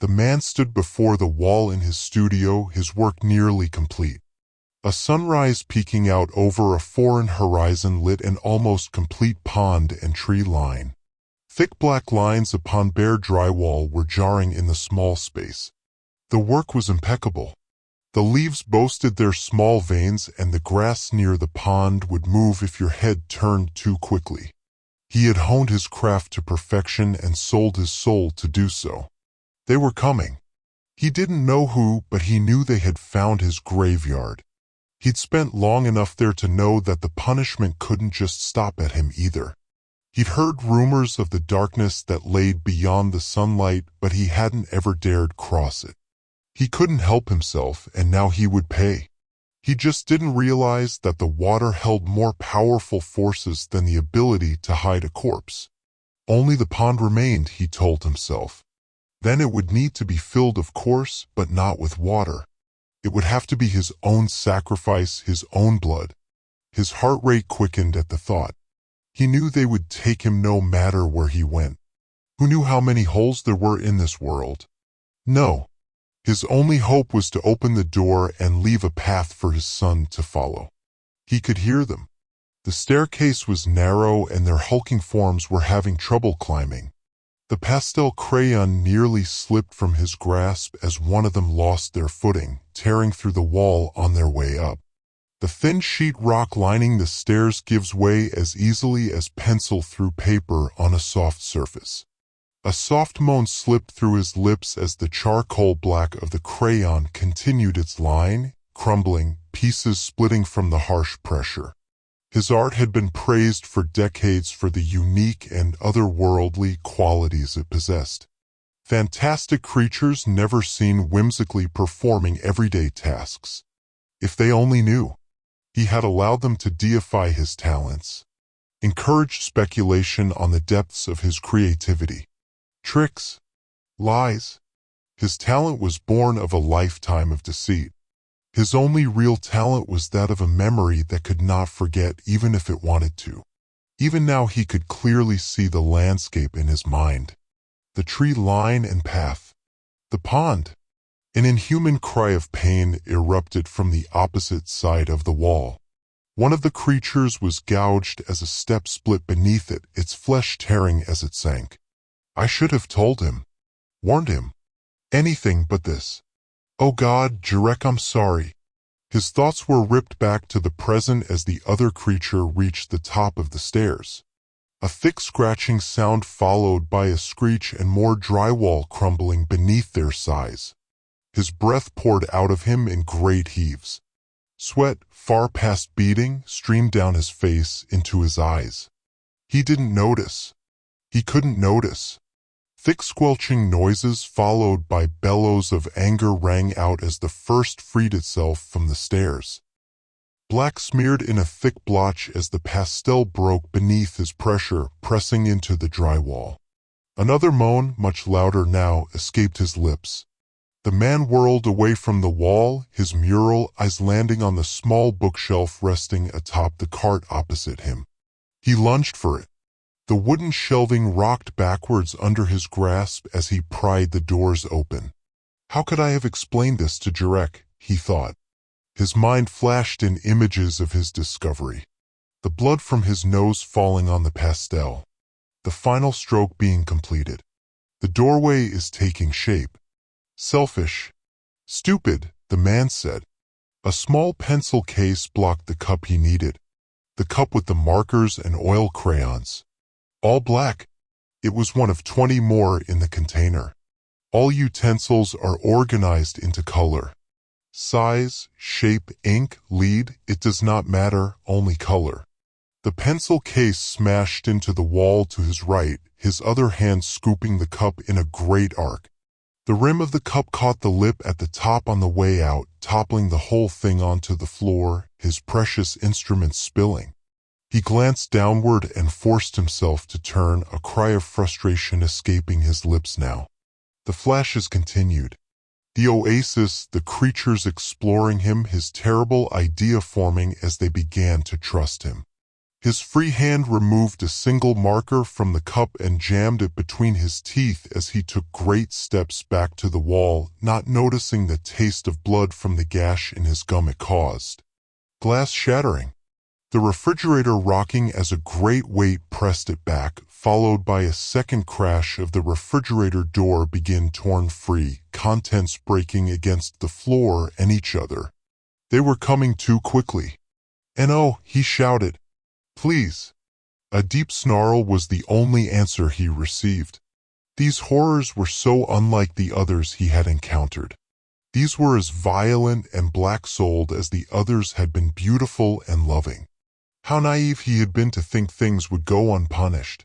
The man stood before the wall in his studio, his work nearly complete. A sunrise peeking out over a foreign horizon lit an almost complete pond and tree line. Thick black lines upon bare drywall were jarring in the small space. The work was impeccable. The leaves boasted their small veins, and the grass near the pond would move if your head turned too quickly. He had honed his craft to perfection and sold his soul to do so. They were coming. He didn't know who, but he knew they had found his graveyard. He'd spent long enough there to know that the punishment couldn't just stop at him either. He'd heard rumors of the darkness that laid beyond the sunlight, but he hadn't ever dared cross it. He couldn't help himself, and now he would pay. He just didn't realize that the water held more powerful forces than the ability to hide a corpse. Only the pond remained, he told himself. Then it would need to be filled, of course, but not with water. It would have to be his own sacrifice, his own blood. His heart rate quickened at the thought. He knew they would take him no matter where he went. Who knew how many holes there were in this world? No. His only hope was to open the door and leave a path for his son to follow. He could hear them. The staircase was narrow and their hulking forms were having trouble climbing. The pastel crayon nearly slipped from his grasp as one of them lost their footing, tearing through the wall on their way up. The thin sheet rock lining the stairs gives way as easily as pencil through paper on a soft surface. A soft moan slipped through his lips as the charcoal black of the crayon continued its line, crumbling, pieces splitting from the harsh pressure. His art had been praised for decades for the unique and otherworldly qualities it possessed. Fantastic creatures never seen whimsically performing everyday tasks. If they only knew. He had allowed them to deify his talents, encouraged speculation on the depths of his creativity. Tricks, lies. His talent was born of a lifetime of deceit. His only real talent was that of a memory that could not forget even if it wanted to. Even now he could clearly see the landscape in his mind. The tree line and path. The pond. An inhuman cry of pain erupted from the opposite side of the wall. One of the creatures was gouged as a step split beneath it, its flesh tearing as it sank. I should have told him. Warned him. Anything but this. Oh God, Jarek, I'm sorry. His thoughts were ripped back to the present as the other creature reached the top of the stairs. A thick scratching sound followed by a screech and more drywall crumbling beneath their size. His breath poured out of him in great heaves. Sweat, far past beading, streamed down his face into his eyes. He didn't notice. He couldn't notice. Thick squelching noises followed by bellows of anger rang out as the first freed itself from the stairs. Black smeared in a thick blotch as the pastel broke beneath his pressure, pressing into the drywall. Another moan, much louder now, escaped his lips. The man whirled away from the wall, his mural eyes landing on the small bookshelf resting atop the cart opposite him. He lunged for it. The wooden shelving rocked backwards under his grasp as he pried the doors open. How could I have explained this to Jarek, he thought. His mind flashed in images of his discovery. The blood from his nose falling on the pastel. The final stroke being completed. The doorway is taking shape. Selfish. Stupid, the man said. A small pencil case blocked the cup he needed. The cup with the markers and oil crayons. All black. It was one of 20 more in the container. All utensils are organized into color. Size, shape, ink, lead, it does not matter, only color. The pencil case smashed into the wall to his right, his other hand scooping the cup in a great arc. The rim of the cup caught the lip at the top on the way out, toppling the whole thing onto the floor, his precious instruments spilling. He glanced downward and forced himself to turn, a cry of frustration escaping his lips now. The flashes continued. The oasis, the creatures exploring him, his terrible idea forming as they began to trust him. His free hand removed a single marker from the cup and jammed it between his teeth as he took great steps back to the wall, not noticing the taste of blood from the gash in his gum it caused. Glass shattering. The refrigerator rocking as a great weight pressed it back, followed by a second crash of the refrigerator door being torn free, contents breaking against the floor and each other. They were coming too quickly. "And oh," he shouted. "Please." A deep snarl was the only answer he received. These horrors were so unlike the others he had encountered. These were as violent and black-souled as the others had been beautiful and loving. How naive he had been to think things would go unpunished.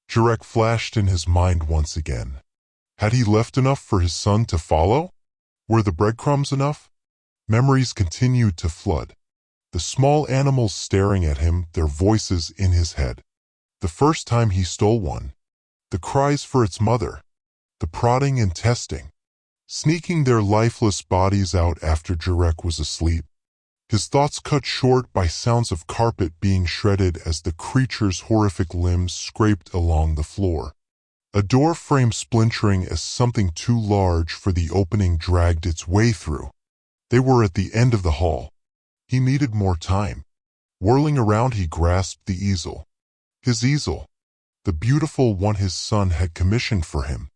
Jurek flashed in his mind once again. Had he left enough for his son to follow? Were the breadcrumbs enough? Memories continued to flood. The small animals staring at him, their voices in his head. The first time he stole one. The cries for its mother. The prodding and testing. Sneaking their lifeless bodies out after Jurek was asleep. His thoughts cut short by sounds of carpet being shredded as the creature's horrific limbs scraped along the floor. A door frame splintering as something too large for the opening dragged its way through. They were at the end of the hall. He needed more time. Whirling around, he grasped the easel. His easel. The beautiful one his son had commissioned for him.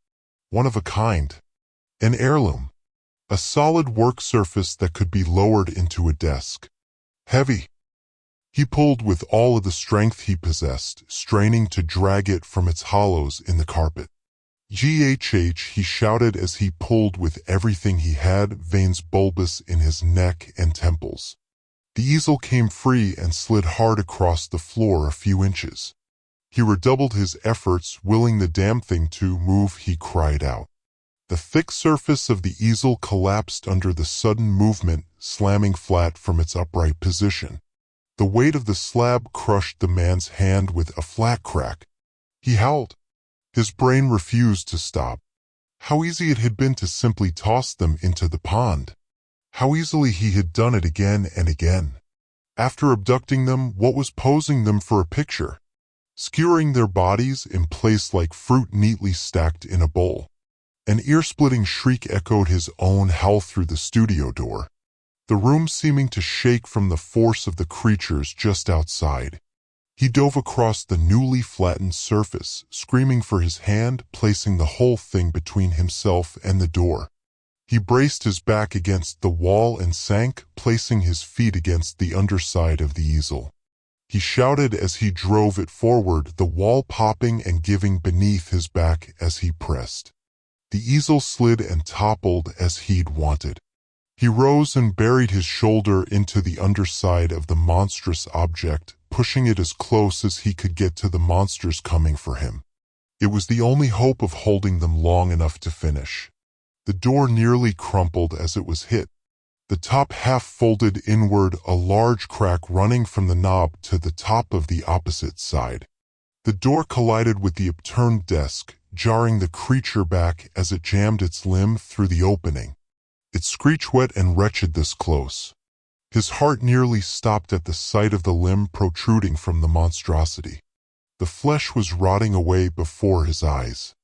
One of a kind. An heirloom. A solid work surface that could be lowered into a desk. Heavy. He pulled with all of the strength he possessed, straining to drag it from its hollows in the carpet. "GHH," he shouted as he pulled with everything he had, veins bulbous in his neck and temples. The easel came free and slid hard across the floor a few inches. He redoubled his efforts, willing the damn thing to move. He cried out. The thick surface of the easel collapsed under the sudden movement, slamming flat from its upright position. The weight of the slab crushed the man's hand with a flat crack. He howled. His brain refused to stop. How easy it had been to simply toss them into the pond. How easily he had done it again and again. After abducting them, what was posing them for a picture? Skewering their bodies in place like fruit neatly stacked in a bowl. An ear-splitting shriek echoed his own howl through the studio door. The room seeming to shake from the force of the creatures just outside. He dove across the newly flattened surface, screaming for his hand, placing the whole thing between himself and the door. He braced his back against the wall and sank, placing his feet against the underside of the easel. He shouted as he drove it forward, the wall popping and giving beneath his back as he pressed. The easel slid and toppled as he'd wanted. He rose and buried his shoulder into the underside of the monstrous object, pushing it as close as he could get to the monsters coming for him. It was the only hope of holding them long enough to finish. The door nearly crumpled as it was hit. The top half folded inward, a large crack running from the knob to the top of the opposite side. The door collided with the upturned desk, jarring the creature back as it jammed its limb through the opening. It screeched wet and wretched this close. His heart nearly stopped at the sight of the limb protruding from the monstrosity. The flesh was rotting away before his eyes.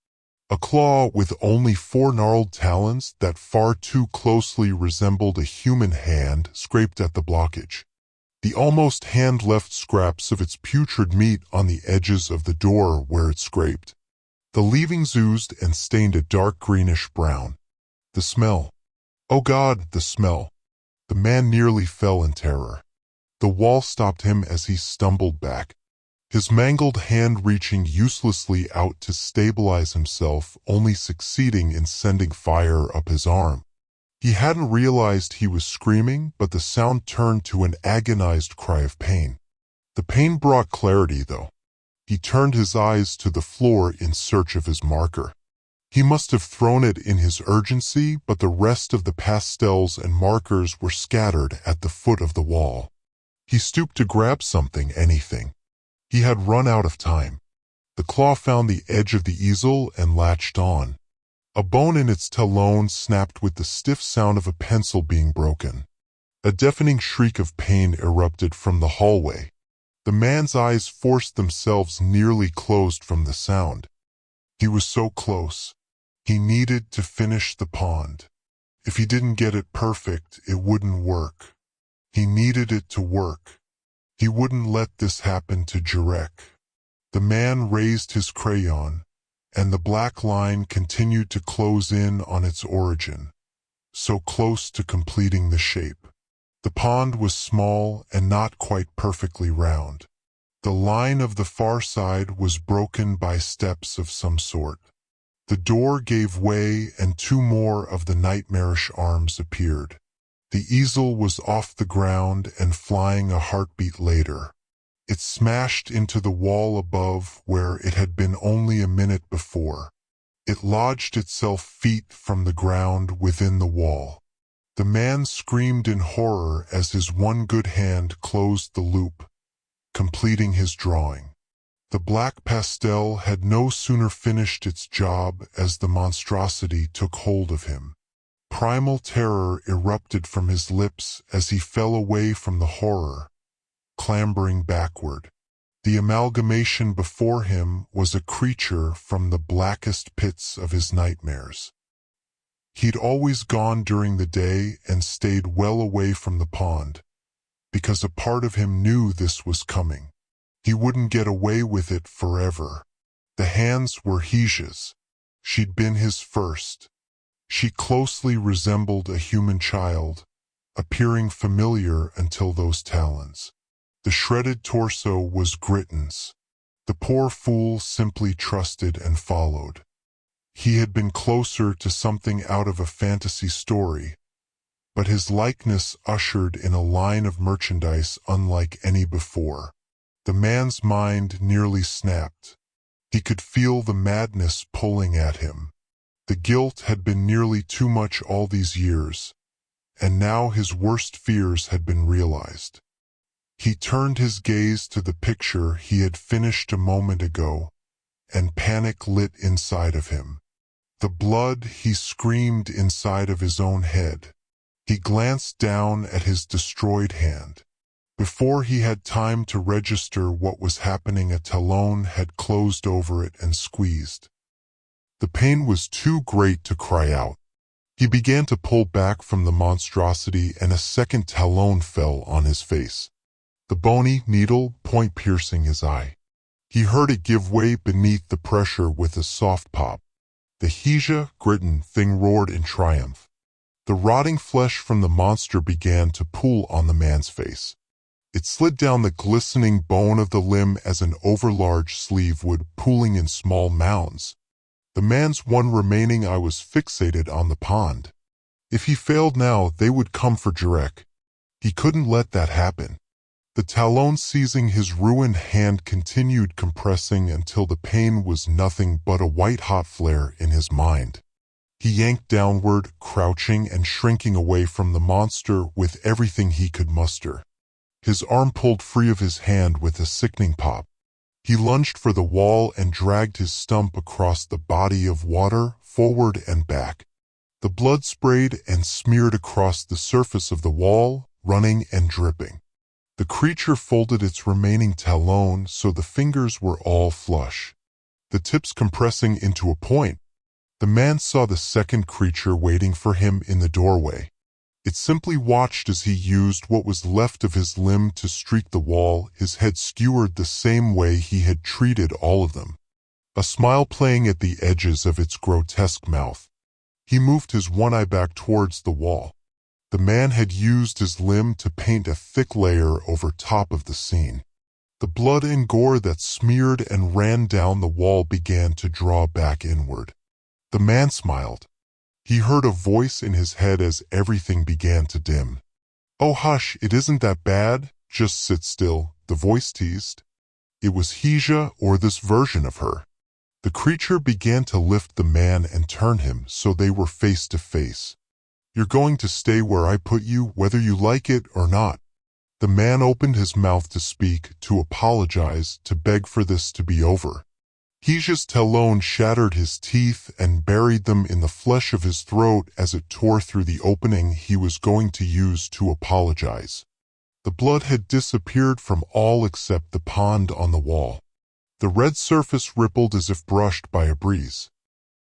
A claw with only 4 gnarled talons that far too closely resembled a human hand scraped at the blockage. The almost hand left scraps of its putrid meat on the edges of the door where it scraped. The leavings oozed and stained a dark greenish brown. The smell. Oh God, the smell. The man nearly fell in terror. The wall stopped him as he stumbled back. His mangled hand reaching uselessly out to stabilize himself, only succeeding in sending fire up his arm. He hadn't realized he was screaming, but the sound turned to an agonized cry of pain. The pain brought clarity, though. He turned his eyes to the floor in search of his marker. He must have thrown it in his urgency, but the rest of the pastels and markers were scattered at the foot of the wall. He stooped to grab something, anything. He had run out of time. The claw found the edge of the easel and latched on. A bone in its talon snapped with the stiff sound of a pencil being broken. A deafening shriek of pain erupted from the hallway. The man's eyes forced themselves nearly closed from the sound. He was so close. He needed to finish the pond. If he didn't get it perfect, it wouldn't work. He needed it to work. He wouldn't let this happen to Jurek. The man raised his crayon, and the black line continued to close in on its origin, so close to completing the shape. The pond was small and not quite perfectly round. The line of the far side was broken by steps of some sort. The door gave way and two more of the nightmarish arms appeared. The easel was off the ground and flying a heartbeat later. It smashed into the wall above where it had been only a minute before. It lodged itself feet from the ground within the wall. The man screamed in horror as his one good hand closed the loop, completing his drawing. The black pastel had no sooner finished its job as the monstrosity took hold of him. Primal terror erupted from his lips as he fell away from the horror, clambering backward. The amalgamation before him was a creature from the blackest pits of his nightmares. He'd always gone during the day and stayed well away from the pond, because a part of him knew this was coming. He wouldn't get away with it forever. The hands were Hesha's. She'd been his first. She closely resembled a human child, appearing familiar until those talons. The shredded torso was Gritton's. The poor fool simply trusted and followed. He had been closer to something out of a fantasy story, but his likeness ushered in a line of merchandise unlike any before. The man's mind nearly snapped. He could feel the madness pulling at him. The guilt had been nearly too much all these years, and now his worst fears had been realized. He turned his gaze to the picture he had finished a moment ago, and panic lit inside of him. The blood, he screamed inside of his own head. He glanced down at his destroyed hand. Before he had time to register what was happening, a talon had closed over it and squeezed. The pain was too great to cry out. He began to pull back from the monstrosity, and a second talon fell on his face. The bony needle point piercing his eye. He heard it give way beneath the pressure with a soft pop. The Hesha Gritton thing roared in triumph. The rotting flesh from the monster began to pool on the man's face. It slid down the glistening bone of the limb as an overlarge sleeve would, pooling in small mounds. The man's one remaining eye was fixated on the pond. If he failed now, they would come for Jurek. He couldn't let that happen. The talon seizing his ruined hand continued compressing until the pain was nothing but a white-hot flare in his mind. He yanked downward, crouching and shrinking away from the monster with everything he could muster. His arm pulled free of his hand with a sickening pop. He lunged for the wall and dragged his stump across the body of water, forward and back. The blood sprayed and smeared across the surface of the wall, running and dripping. The creature folded its remaining talon so the fingers were all flush, the tips compressing into a point. The man saw the second creature waiting for him in the doorway. It simply watched as he used what was left of his limb to streak the wall, his head skewered the same way he had treated all of them, a smile playing at the edges of its grotesque mouth. He moved his one eye back towards the wall. The man had used his limb to paint a thick layer over top of the scene. The blood and gore that smeared and ran down the wall began to draw back inward. The man smiled. He heard a voice in his head as everything began to dim. "Oh hush, it isn't that bad, just sit still," the voice teased. It was Hesha, or this version of her. The creature began to lift the man and turn him so they were face to face. "You're going to stay where I put you, whether you like it or not." The man opened his mouth to speak, to apologize, to beg for this to be over. Hesha's talon shattered his teeth and buried them in the flesh of his throat as it tore through the opening he was going to use to apologize. The blood had disappeared from all except the pond on the wall. The red surface rippled as if brushed by a breeze.